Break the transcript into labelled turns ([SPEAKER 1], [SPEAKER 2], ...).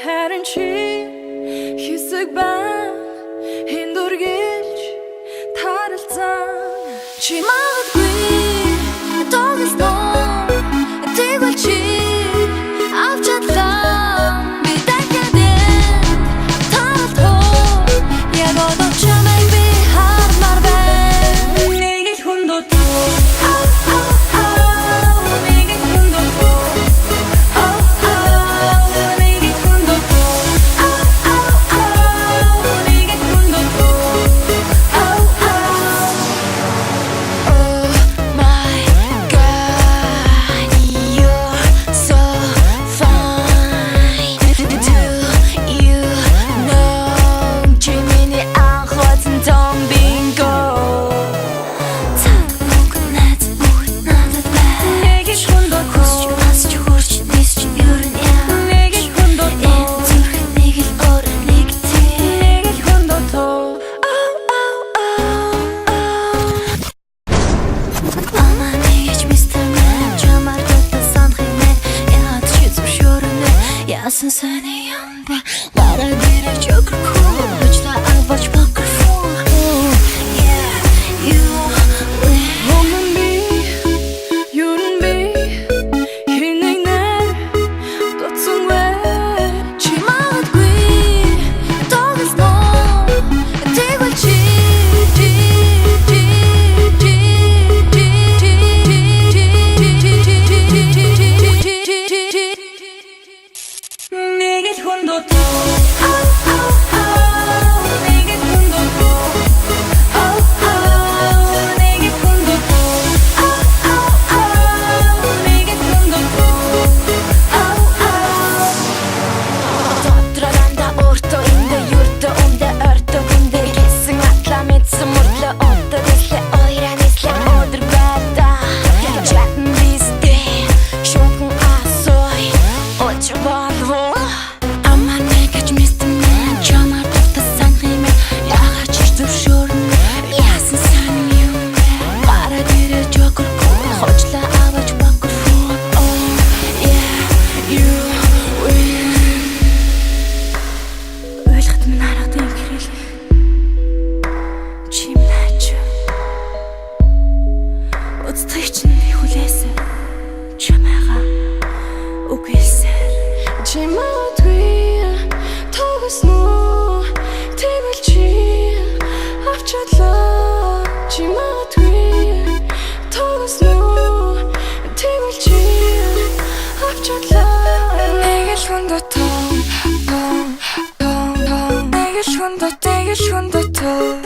[SPEAKER 1] Харин чи хэсэг баа хиндүргэж таралцсан чи магадгүй тоглосноо тэгвэл чи авч чадлаа би дахиад таралт яг одоо чамайг би хармаар байна нэг л хүн дутуу Яасан саний юмба Лара дира чокр кул Хочла авач покр фул Yeah, you win Woman be, you'd be Hinig nær Dotsun we Чи магадгүй тоглосноо тэгвэл чи Чи магадгүй тоглосноо тэгвэл чи авч чадлаа чи магадгүй тоглосноо тэгвэл чи авч чадлаа нэг л хүн дотоо нэг л хүн дотоо